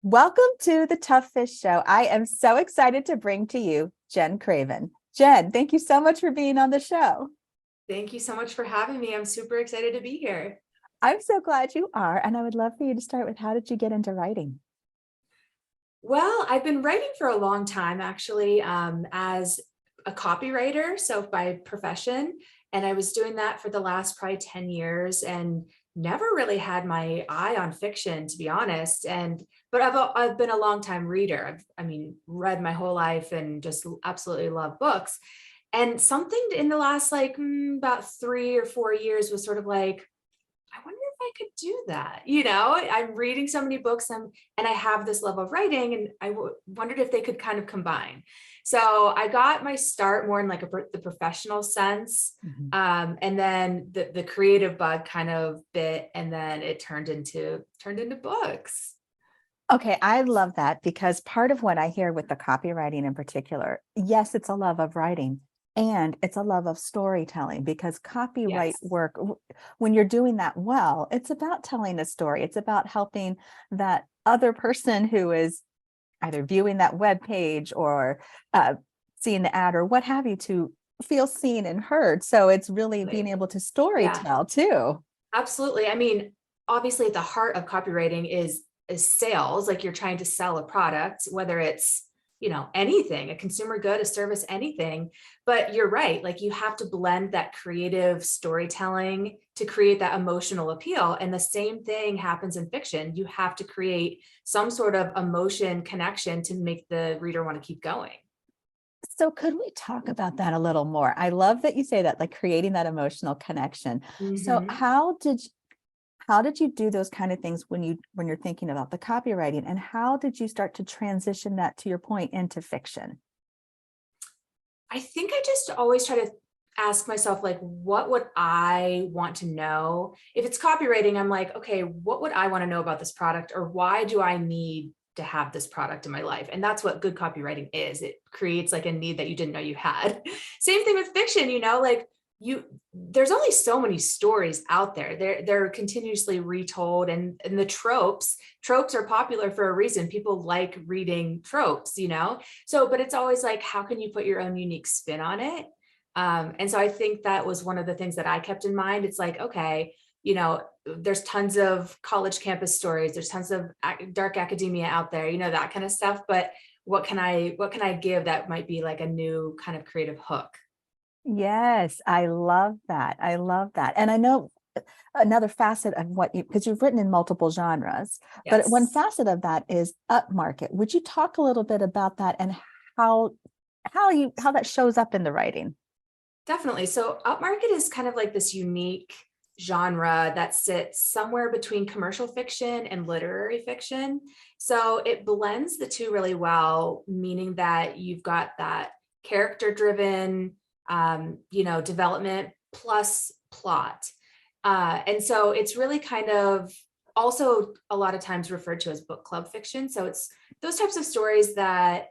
Welcome to the Tough Fish Show. I am so excited to bring to you Jen Craven. Jen, thank you so much for being on the show. Thank you so much for having me. I'm super excited to be here. I'm so glad you are. And I would love for you to start with, how did you get into writing? Well, I've been writing for a long time, actually, as a copywriter, so by profession. And I was doing that for the last probably 10 years and never really had my eye on fiction, to be honest. But I've been a long time reader. Read my whole life and just absolutely love books. And something in the last about 3 or 4 years was sort of like, I wonder if I could do that. I'm reading so many books and I have this love of writing, and wondered if they could kind of combine. So I got my start more in like the professional sense. And then the creative bug kind of bit, and then it turned into books. Okay, I love that, because part of what I hear with the copywriting in particular, yes, it's a love of writing and it's a love of storytelling, because copyright Yes. work, when you're doing that well, it's about telling a story. It's about helping that other person who is either viewing that web page or seeing the ad or what have you, to feel seen and heard. So it's really being able to story Yeah, tell too. absolutely. I mean, obviously at the heart of copywriting is sales. Like, you're trying to sell a product, whether it's anything, a consumer good, a service, anything. But you're right, like, you have to blend that creative storytelling to create that emotional appeal. And the same thing happens in fiction. You have to create some sort of emotion connection to make the reader want to keep going. So could we talk about that a little more? I love that you say that, like creating that emotional connection. So Mhm. how did you do those kind of things when you're thinking about the copywriting, and how did you start to transition that, to your point, into fiction? I think I just always try to ask myself, like, what would I want to know? If it's copywriting, I'm like, okay, what would I want to know about this product, or why do I need to have this product in my life? And that's what good copywriting is. It creates like a need that you didn't know you had. Same thing with fiction, like there's only so many stories out there. They're continuously retold, and the tropes are popular for a reason. People like reading tropes. So, but it's always like, how can you put your own unique spin on it? And so I think that was one of the things that I kept in mind. It's like, okay, there's tons of college campus stories. There's tons of dark academia out there, that kind of stuff. But what can I give that might be like a new kind of creative hook? Yes, I love that. I love that. And I know another facet of what because you've written in multiple genres, but one Yes. facet of that is upmarket. Would you talk a little bit about that, and how that shows up in the writing? Definitely. So upmarket is kind of like this unique genre that sits somewhere between commercial fiction and literary fiction. So it blends the two really well, meaning that you've got that character driven, development plus plot. And so it's really kind of also a lot of times referred to as book club fiction. So it's those types of stories that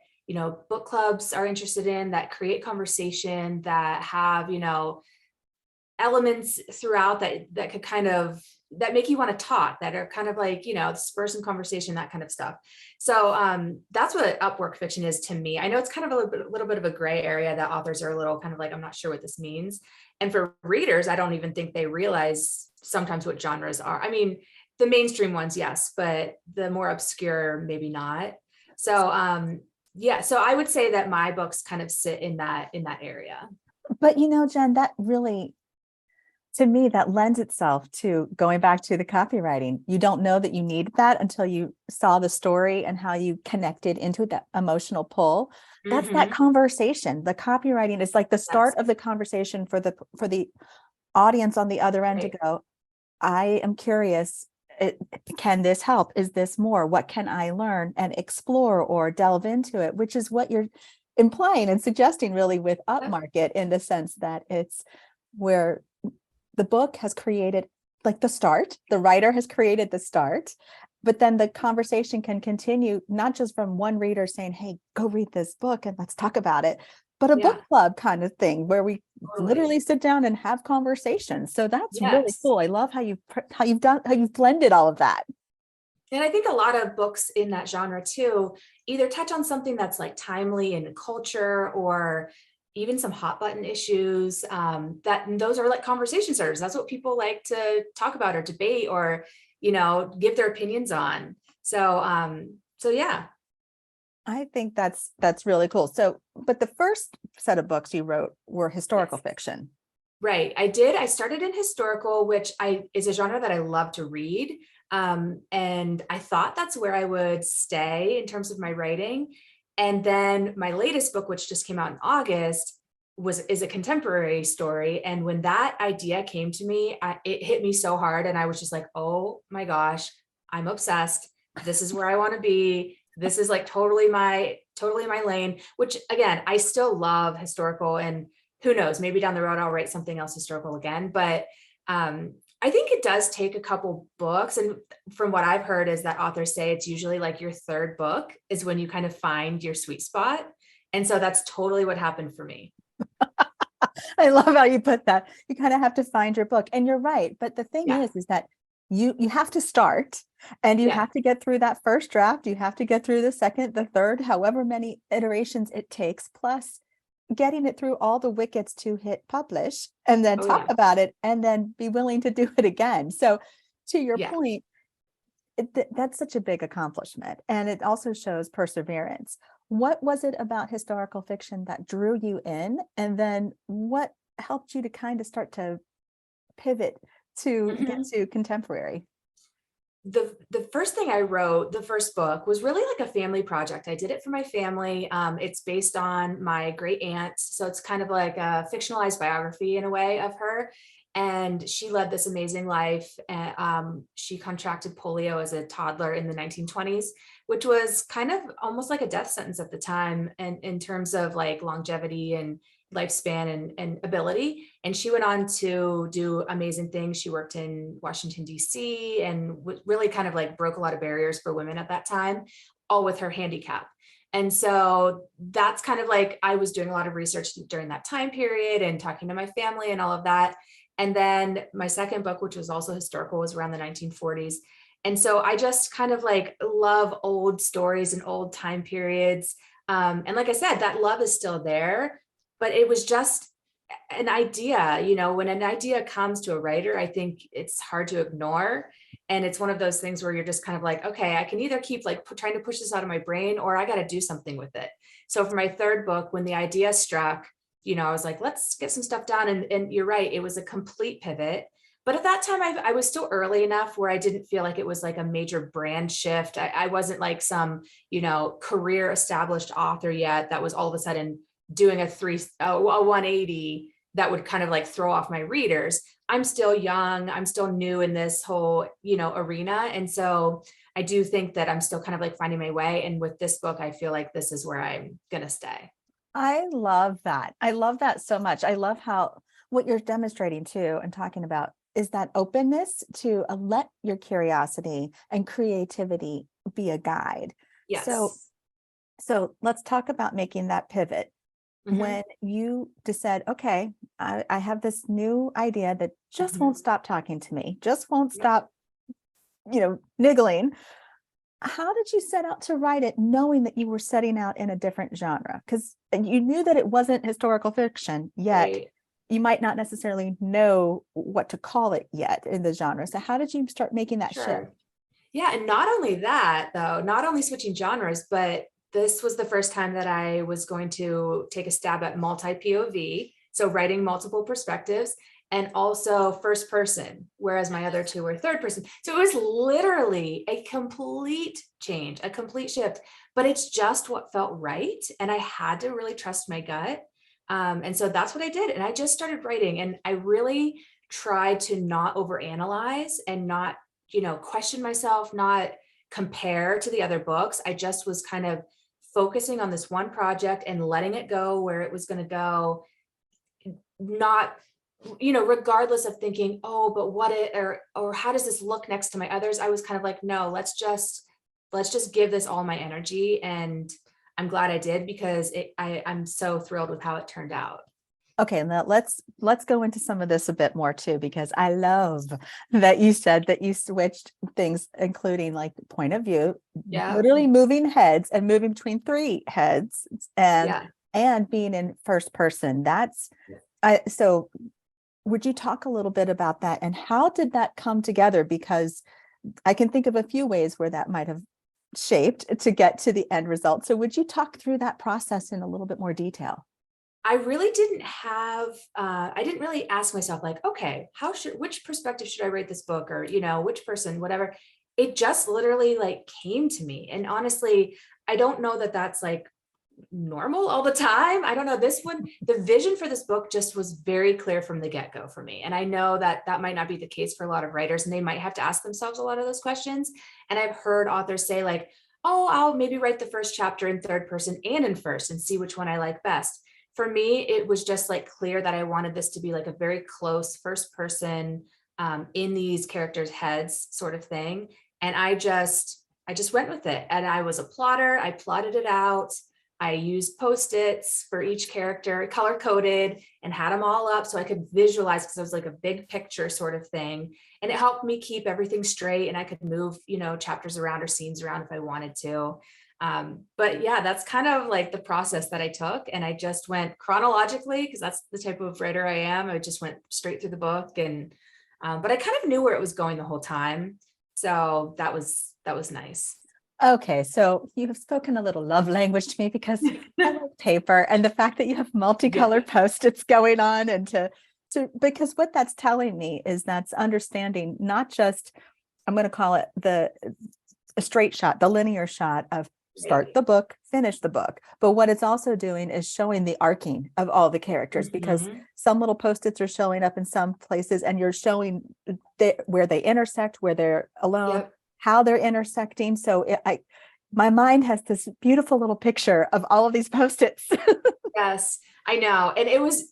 book clubs are interested in, that create conversation, that have elements throughout that could kind of that make you want to talk, that are kind of like spur some conversation, that kind of stuff. So that's what Upwork fiction is to me. I know it's kind of a little bit of a gray area, that authors are a little kind of like, I'm not sure what this means. And for readers, I don't even think they realize sometimes what genres are. I mean, the mainstream ones, yes, but the more obscure, maybe not. So yeah, so I would say that my books kind of sit in that area. But Jen, that really, to me, that lends itself to going back to the copywriting. You don't know that you need that until you saw the story and how you connected into it, that emotional pull. That's that Hmm. conversation. The copywriting is like the start Yes. of the conversation for the audience on the other end to Right. go, I am curious. Can this help? Is this more? What can I learn and explore or delve into it? Which is what you're implying and suggesting, really, with Yep. upmarket, in the sense that it's where the book has created, like, the start, the writer has created the start, but then the conversation can continue, not just from one reader saying, hey, go read this book and let's talk about it, but a book Yeah, club kind of thing where we totally. literally sit down and have conversations. So that's really Yes. cool. I love how you've blended all of that. And I think a lot of books in that genre too, either touch on something that's like timely in culture or even some hot button issues, that and those are like conversation starters. That's what people like to talk about or debate or, give their opinions on. So yeah. I think that's really cool. So, but the first set of books you wrote were historical Yes. fiction. Right. I did. I started in historical, which I is a genre that I love to read. And I thought that's where I would stay in terms of my writing. And then my latest book, which just came out in August, is a contemporary story. And when that idea came to me, it hit me so hard. And I was just like, oh my gosh, I'm obsessed. This is where I want to be. This is like totally my lane, which again, I still love historical, and who knows, maybe down the road I'll write something else historical again. But I think it does take a couple books. And from what I've heard is that authors say it's usually like your third book is when you kind of find your sweet spot. And so that's totally what happened for me. I love how you put that. You kind of have to find your book, and you're right. But the thing Yeah. is that you have to start, and you Yeah. have to get through that first draft. You have to get through the second, the third, however many iterations it takes, plus getting it through all the wickets to hit publish, and then Oh talk yeah. about it, and then be willing to do it again. So, to your Yeah. point, that's such a big accomplishment, and it also shows perseverance. What was it about historical fiction that drew you in, and then what helped you to kind of start to pivot to get Mhm. to contemporary? The first thing I wrote, the first book, was really like a family project. I did it for my family. It's based on my great aunt, so it's kind of like a fictionalized biography in a way of her. And she led this amazing life. And she contracted polio as a toddler in the 1920s, which was kind of almost like a death sentence at the time, and in terms of like longevity and lifespan and ability. And she went on to do amazing things. She worked in Washington, D.C., and really kind of like broke a lot of barriers for women at that time, all with her handicap. And so that's kind of like I was doing a lot of research during that time period and talking to my family and all of that. And then my second book, which was also historical, was around the 1940s. And so I just kind of like love old stories and old time periods. And like I said, that love is still there, but it was just an idea. When an idea comes to a writer, I think it's hard to ignore. And it's one of those things where you're just kind of like, okay, I can either keep like trying to push this out of my brain, or I got to do something with it. So for my third book, when the idea struck, I was like, let's get some stuff done. And you're right, it was a complete pivot. But at that time, I was still early enough where I didn't feel like it was like a major brand shift. I wasn't like some, career established author yet that was all of a sudden doing a 180 that would kind of like throw off my readers. I'm still young. I'm still new in this whole, arena. And so I do think that I'm still kind of like finding my way. And with this book, I feel like this is where I'm going to stay. I love that. I love that so much. I love how what you're demonstrating too and talking about is that openness to let your curiosity and creativity be a guide. So, Yes. so let's talk about making that pivot. Hmm. When you just said, okay, I have this new idea that just Hmm. won't stop talking to me, just won't Yep. stop, niggling. How did you set out to write it, knowing that you were setting out in a different genre? Because you knew that it wasn't historical fiction, yet Right. you might not necessarily know what to call it yet in the genre. So how did you start making that shift? Sure. Yeah. And not only that, though, not only switching genres, but this was the first time that I was going to take a stab at multi POV. So writing multiple perspectives and also first person, whereas my other two were third person. So it was literally a complete change, a complete shift, but it's just what felt right. And I had to really trust my gut. And so that's what I did. And I just started writing, and I really tried to not overanalyze and not question myself, not compare to the other books. I just was kind of focusing on this one project and letting it go where it was going to go, not, regardless of thinking, oh, but what it, or how does this look next to my others? I was kind of like, no, let's just give this all my energy. And I'm glad I did, because I'm so thrilled with how it turned out. Okay, now let's go into some of this a bit more too, because I love that you said that you switched things, including like point of view, Yeah. literally moving heads and moving between three heads and Yeah. being in first person. That's so would you talk a little bit about that and how did that come together? Because I can think of a few ways where that might have shaped to get to the end result. So would you talk through that process in a little bit more detail? I really didn't have, I didn't really ask myself like, okay, which perspective should I write this book? Or, which person, whatever. It just literally like came to me. And honestly, I don't know that that's like normal all the time. I don't know. This one, the vision for this book just was very clear from the get-go for me. And I know that that might not be the case for a lot of writers, and they might have to ask themselves a lot of those questions. And I've heard authors say like, oh, I'll maybe write the first chapter in third person and in first and see which one I like best. For me, it was just like clear that I wanted this to be like a very close first person, in these characters' heads sort of thing. And I just went with it. And I was a plotter. I plotted it out. I used Post-its for each character, color coded, and had them all up so I could visualize, because it was like a big picture sort of thing. And it helped me keep everything straight, and I could move, chapters around or scenes around if I wanted to. But yeah, that's kind of like the process that I took. And I just went chronologically because that's the type of writer I am. I just went straight through the book, and but I kind of knew where it was going the whole time. So that was nice. Okay, so you have spoken a little love language to me because I like paper and the fact that you have Yeah. multicolored post-its going on and to because what that's telling me is that's understanding not just, I'm going to call it a straight shot, the linear shot of start Right. the book, finish the book. But what it's also doing is showing the arcing of all the characters, because Mhm. some little post-its are showing up in some places and you're showing where they intersect, where they're alone, Yep. how they're intersecting. So my mind has this beautiful little picture of all of these post-its. Yes, I know. And it was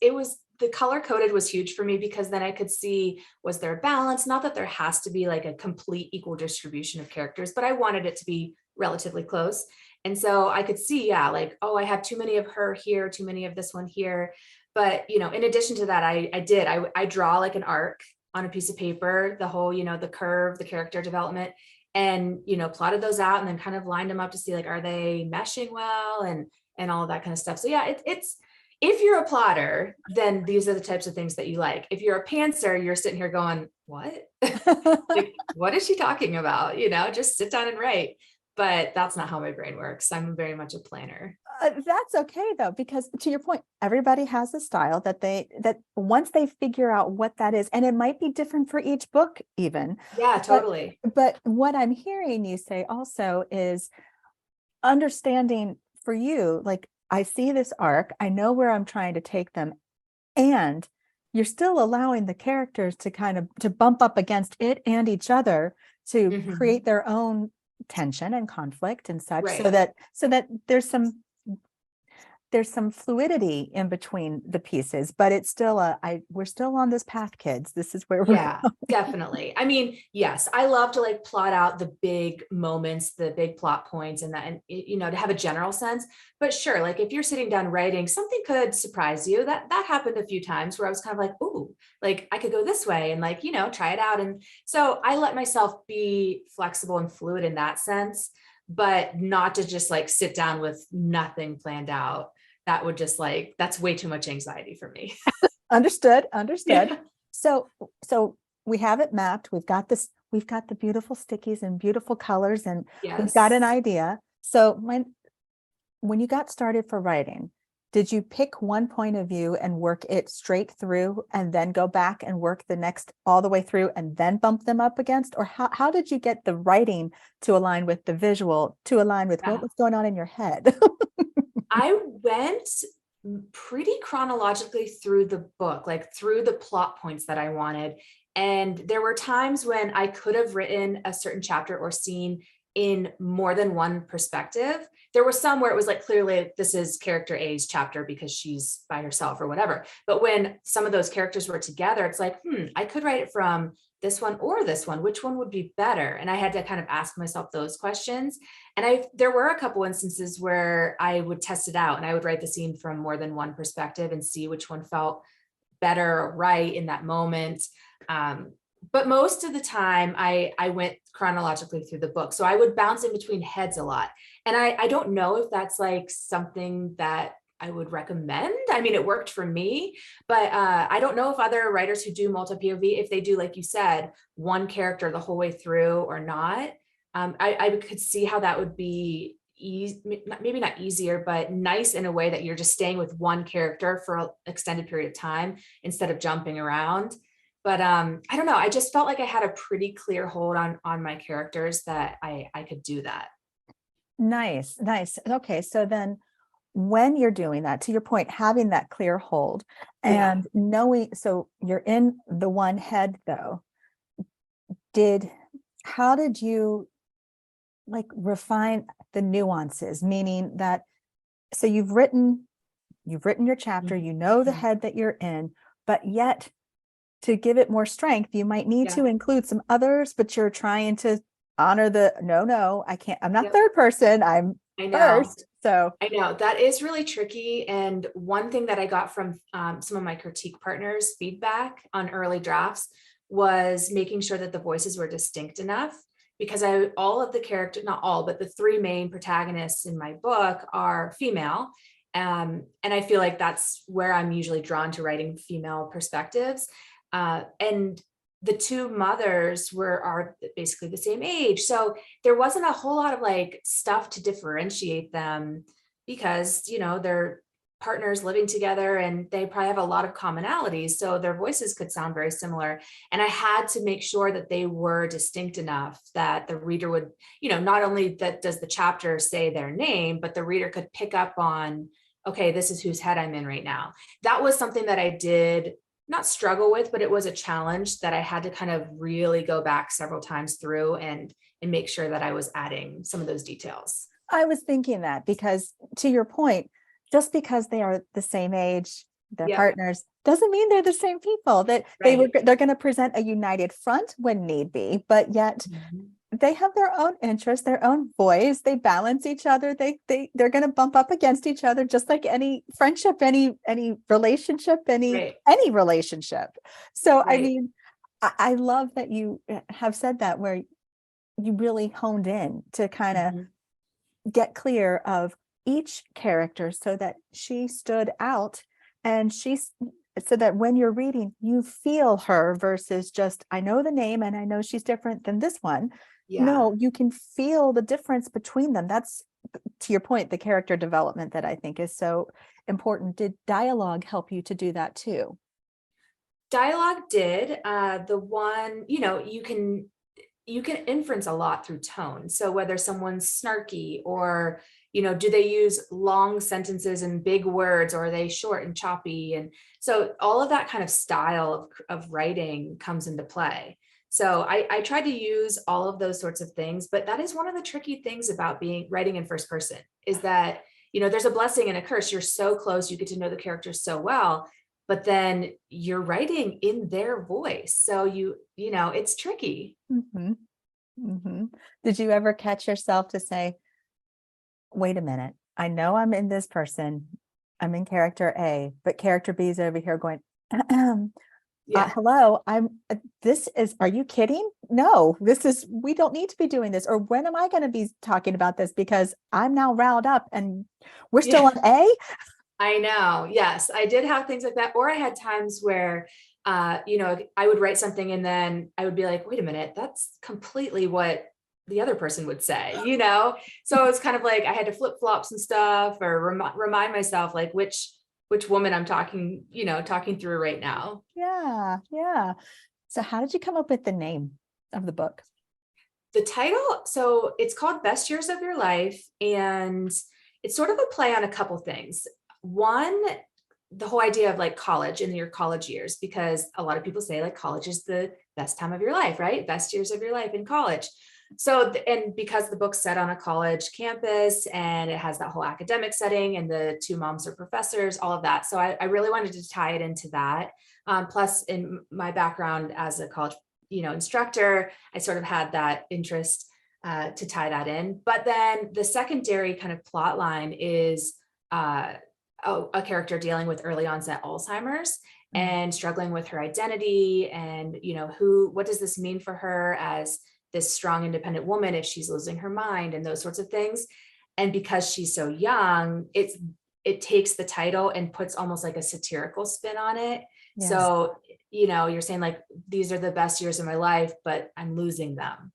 the color coded was huge for me because then I could see, was there a balance? Not that there has to be like a complete equal distribution of characters, but I wanted it to be relatively close. And so I could see, yeah, like, oh, I have too many of her here, too many of this one here. But, in addition to that, I draw like an arc on a piece of paper, the whole, the curve, the character development, and, plotted those out and then kind of lined them up to see like, are they meshing well? And all of that kind of stuff. So yeah, it's if you're a plotter, then these are the types of things that you like. If you're a pantser, you're sitting here going, what? Like, what is she talking about? Just sit down and write. But that's not how my brain works. I'm very much a planner. That's okay though, because to your point, everybody has a style that once they figure out what that is, and it might be different for each book even, Yeah, but totally. what I'm hearing you say also is understanding for you, like I see this arc, I know where I'm trying to take them, and you're still allowing the characters to kind of to bump up against it and each other to Mhm. create their own tension and conflict and such, so Right. that there's some fluidity in between the pieces, but it's still we're still on this path, kids. This is where we're Yeah, definitely. I mean, yes, I love to like plot out the big moments, the big plot points, and that, and to have a general sense. But sure, like if you're sitting down writing, something could surprise you. That happened a few times where I was kind of like, "Ooh, like I could go this way," and like try it out. And so I let myself be flexible and fluid in that sense, but not to just like sit down with nothing planned out. That would just like that's way too much anxiety for me. understood. Yeah. So so we have it mapped. We've got the beautiful stickies and beautiful colors, and we've got an Yes. idea. So when you got started for writing, did you pick one point of view and work it straight through and then go back and work the next all the way through and then bump them up against? Or how did you get the writing to align with the visual, to align with what Yeah. was going on in your head? I went pretty chronologically through the book, like through the plot points that I wanted. And there were times when I could have written a certain chapter or scene in more than one perspective. There were some where it was like, clearly this is character A's chapter because she's by herself or whatever. But when some of those characters were together, it's like, I could write it from this one or this one, which one would be better? And I had to kind of ask myself those questions. And there were a couple instances where I would test it out and I would write the scene from more than one perspective and see which one felt better or right in that moment. But most of the time I went chronologically through the book. So I would bounce in between heads a lot. And I don't know if that's like something that I would recommend. I mean, it worked for me, but I don't know if other writers who do multi-POV, if they do, like you said, one character the whole way through or not. I could see how that would be easy, maybe not easier, but nice in a way that you're just staying with one character for an extended period of time instead of jumping around. But I don't know. I just felt like I had a pretty clear hold on my characters that I could do that. Nice. Okay. So then when you're doing that, to your point, having that clear hold and knowing, so you're in the one head though, how did you like refine the nuances? Meaning that, so you've written your chapter, you know the head that you're in, but yet to give it more strength, you might need to include some others, but you're trying to honor no, I can't, I'm not third person, I'm first. So I know that is really tricky. And one thing that I got from some of my critique partners' feedback on early drafts was making sure that the voices were distinct enough, because all of the characters, not all, but the three main protagonists in my book are female. And I feel like that's where I'm usually drawn to writing female perspectives. And the two mothers are basically the same age. So there wasn't a whole lot of like stuff to differentiate them because, they're partners living together and they probably have a lot of commonalities. So their voices could sound very similar. And I had to make sure that they were distinct enough that the reader would, not only that does the chapter say their name, but the reader could pick up on, okay, this is whose head I'm in right now. That was something that I did not struggle with, but it was a challenge that I had to kind of really go back several times through and make sure that I was adding some of those details. I was thinking that because to your point, just because they are the same age, they're partners, doesn't mean they're the same people, that they're going to present a united front when need be, but yet they have their own interests, their own voice, they balance each other, they're going to bump up against each other, just like any friendship, any relationship, any relationship. So I mean, I love that you have said that, where you really honed in to kind of get clear of each character so that she stood out, and so that when you're reading, you feel her versus just, I know the name and I know she's different than this one. No, you can feel the difference between them. That's, to your point, the character development that I think is so important. Did dialogue help you to do that too? Dialogue did. The one, you can inference a lot through tone. So whether someone's snarky or, do they use long sentences and big words, or are they short and choppy? And so all of that kind of style of writing comes into play. So I try to use all of those sorts of things, but that is one of the tricky things about writing in first person, is that, there's a blessing and a curse. You're so close, you get to know the characters so well, but then you're writing in their voice. So it's tricky. Did you ever catch yourself to say, wait a minute, I know I'm in this person, I'm in character A, but character B is over here going, hello, are you kidding? No, we don't need to be doing this. Or when am I going to be talking about this? Because I'm now riled up and we're still on A. I know. Yes, I did have things like that. Or I had times where, I would write something and then I would be like, wait a minute, that's completely what the other person would say, So it's kind of like I had to flip flop some stuff or remind myself like which woman I'm talking through right now. Yeah. So how did you come up with the name of the book? The title, so it's called Best Years of Your Life, and it's sort of a play on a couple things. One, the whole idea of like college and your college years, because a lot of people say like college is the best time of your life, right? Best years of your life in college. And because the book's set on a college campus and it has that whole academic setting and the two moms are professors, all of that. So I really wanted to tie it into that. Plus in my background as a college, instructor, I sort of had that interest to tie that in. But then the secondary kind of plot line is a character dealing with early onset Alzheimer's and struggling with her identity and, what does this mean for her as this strong, independent woman if she's losing her mind and those sorts of things. And because she's so young, it takes the title and puts almost like a satirical spin on it. Yes. So, you're saying like, these are the best years of my life, but I'm losing them.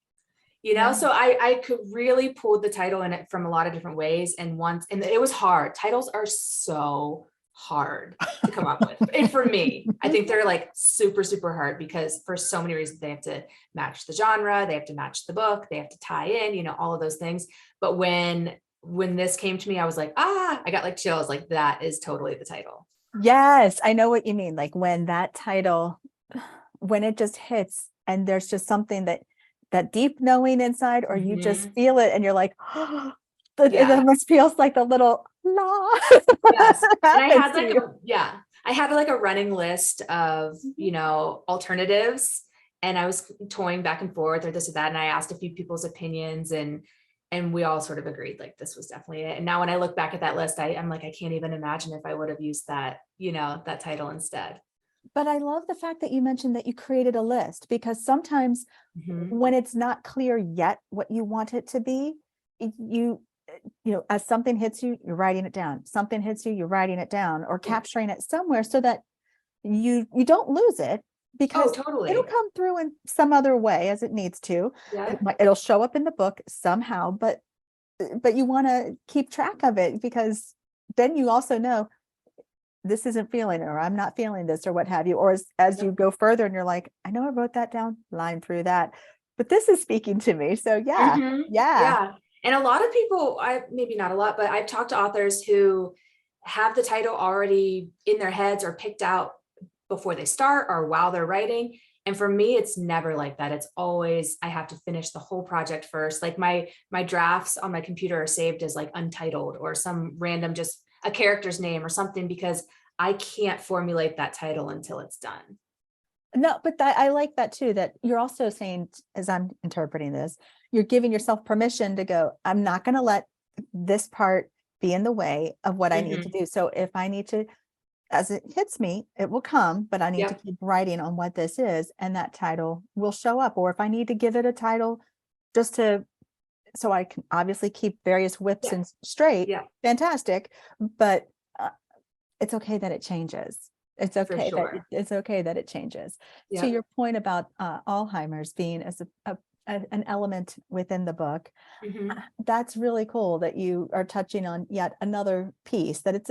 So I could really pull the title in it from a lot of different ways. And it was hard. Titles are so hard to come up with. And for me, I think they're like super, super hard because for so many reasons, they have to match the genre, they have to match the book, they have to tie in, all of those things. But when this came to me, I was like, I got like chills, like that is totally the title. Yes, I know what you mean. Like when that title, when it just hits and there's just something that deep knowing inside, or you just feel it and you're like, it almost feels like a little yes. And I had like a running list of, alternatives, and I was toying back and forth or this or that. And I asked a few people's opinions and we all sort of agreed, like, this was definitely it. And now when I look back at that list, I'm like, I can't even imagine if I would have used that, that title instead. But I love the fact that you mentioned that you created a list, because sometimes when it's not clear yet what you want it to be, as something hits you, you're writing it down. Something hits you, you're writing it down or capturing it somewhere so that you don't lose it, because totally. It'll come through in some other way as it needs to. Yeah. It'll show up in the book somehow, but you want to keep track of it, because then you also know this isn't feeling it, or I'm not feeling this, or what have you. Or as you go further and you're like, I know I wrote that down, line through that, but this is speaking to me. So yeah. And a lot of people, maybe not a lot, but I've talked to authors who have the title already in their heads or picked out before they start or while they're writing. And for me, it's never like that. It's always, I have to finish the whole project first. Like my drafts on my computer are saved as like untitled or some random, just a character's name or something, because I can't formulate that title until it's done. No, but I like that too, that you're also saying, as I'm interpreting this, you're giving yourself permission to go, I'm not going to let this part be in the way of what I need to do. So if I need to, as it hits me, it will come, but I need to keep writing on what this is, and that title will show up. Or if I need to give it a title so I can obviously keep various whips and straight, fantastic. But it's okay that it changes. It's okay. It's okay that it changes. To your point about Alzheimer's being as an element within the book, that's really cool that you are touching on yet another piece, that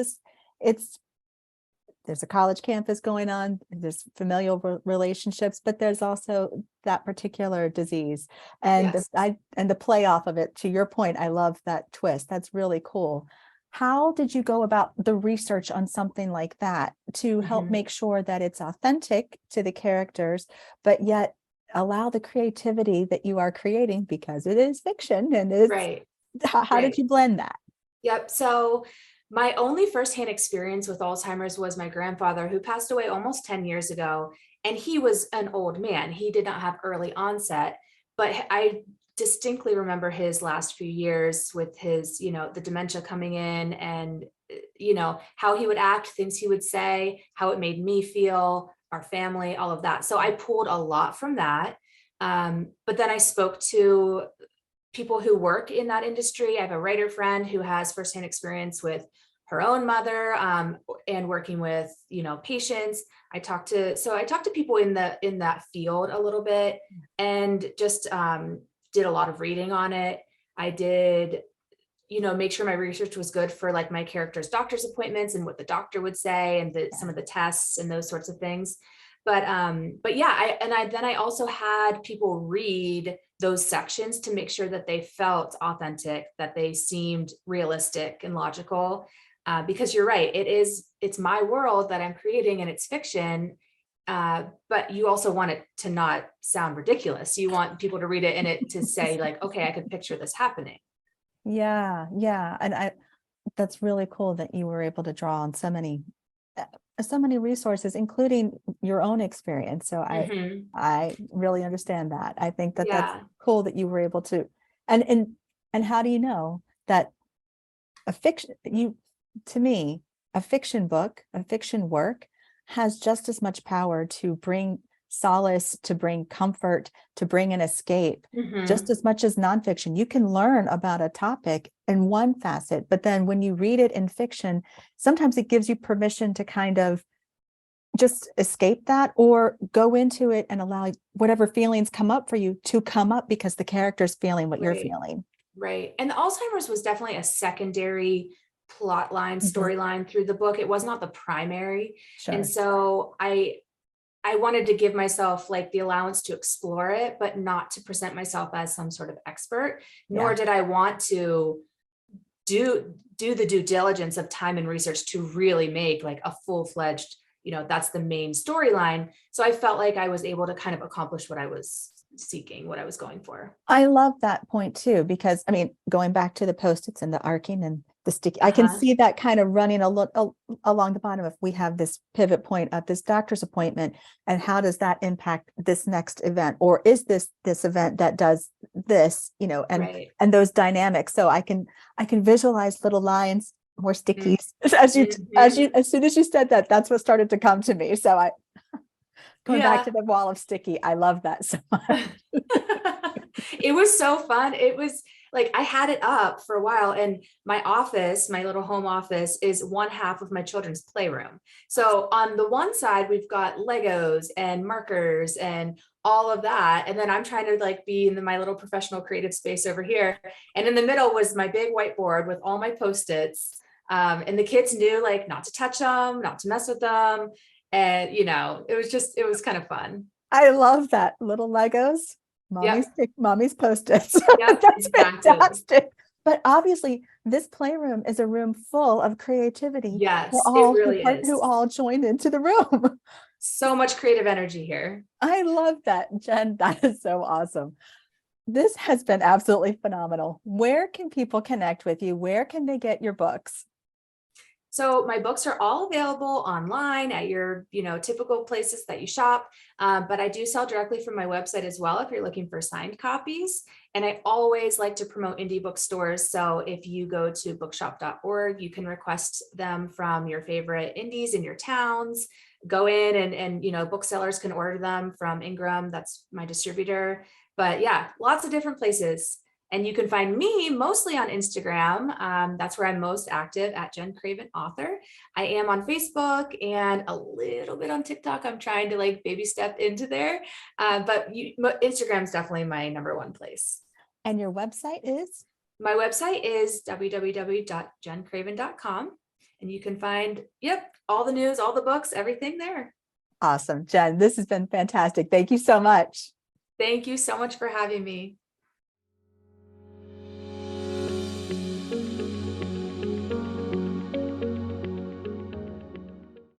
there's a college campus going on, there's familial relationships, but there's also that particular disease and the play off of it. To your point, I love that twist. That's really cool. How did you go about the research on something like that to help make sure that it's authentic to the characters, but yet allow the creativity that you are creating, because it is fiction and it's how did you blend that? Yep. So my only firsthand experience with Alzheimer's was my grandfather, who passed away almost 10 years ago. And he was an old man. He did not have early onset, but I distinctly remember his last few years with his, the dementia coming in and, how he would act, things he would say, how it made me feel, our family, all of that. So I pulled a lot from that. But then I spoke to people who work in that industry. I have a writer friend who has firsthand experience with her own mother and working with, patients. I talked to people in that field a little bit, and just did a lot of reading on it. I did, make sure my research was good for like my character's doctor's appointments and what the doctor would say and some of the tests and those sorts of things. But yeah, I also had people read those sections to make sure that they felt authentic, that they seemed realistic and logical. Because you're right, it's my world that I'm creating and it's fiction. But you also want it to not sound ridiculous. You want people to read it and it to say like, okay, I could picture this happening. Yeah, yeah. And that's really cool that you were able to draw on so many resources, including your own experience. So Mhm. I really understand that. I think that that's Yeah. cool that you were able to, and and and how do you know that a fiction you to me, a fiction book, a fiction work has just as much power to bring solace, to bring comfort, to bring an escape, just Mhm. as much as nonfiction. You can learn about a topic in one facet, but then when you read it in fiction, sometimes it gives you permission to kind of just escape that or go into it and allow whatever feelings come up for you to come up because the character's feeling what you're Right. feeling. Right. And the Alzheimer's was definitely a secondary plot line, Mhm. storyline through the book. It was not the primary. And Sure. so I wanted to give myself like the allowance to explore it, but not to present myself as some sort of expert, nor Yeah. did I want to do the due diligence of time and research to really make like a full-fledged, that's the main storyline. So I felt like I was able to kind of accomplish what I was seeking, what I was going for. I love that point too, because I mean, going back to the post-its and the arcing and the sticky, I can Uh-huh. see that kind of running along the bottom. If we have this pivot point at this doctor's appointment, and how does that impact this next event, or is this event that does this, Right. and those dynamics. So I can visualize little lines, more Mm. stickies Mhm. as soon as you said that, that's what started to come to me. So going back Yeah. to the wall of sticky, I love that so much. It was so fun. It was like I had it up for a while, and my office, my little home office, is one half of my children's playroom. So on the one side, we've got Legos and markers and all of that. And then I'm trying to like be in my little professional creative space over here. And in the middle was my big whiteboard with all my Post-its. And the kids knew like not to touch them, not to mess with them. And, it was kind of fun. I love that. Little Legos, Yep. mommy's Post-its. Yep. That's Exactly. fantastic. But obviously, this playroom is a room full of creativity for Yes, it all really who is. all joined into the room. So much creative energy here. I love that, Jen. That is so awesome. This has been absolutely phenomenal. Where can people connect with you? Where can they get your books? So my books are all available online at your, typical places that you shop. But I do sell directly from my website as well if you're looking for signed copies. And I always like to promote indie bookstores. So if you go to bookshop.org, you can request them from your favorite indies in your towns. Go in and booksellers can order them from Ingram. That's my distributor. But yeah, lots of different places. And you can find me mostly on Instagram. That's where I'm most active at Jen Craven Author. I am on Facebook and a little bit on TikTok. I'm trying to like baby step into there. But Instagram is definitely my number one place. And your website is? My website is www.jencraven.com. And you can find, all the news, all the books, everything there. Awesome, Jen. This has been fantastic. Thank you so much. Thank you so much for having me.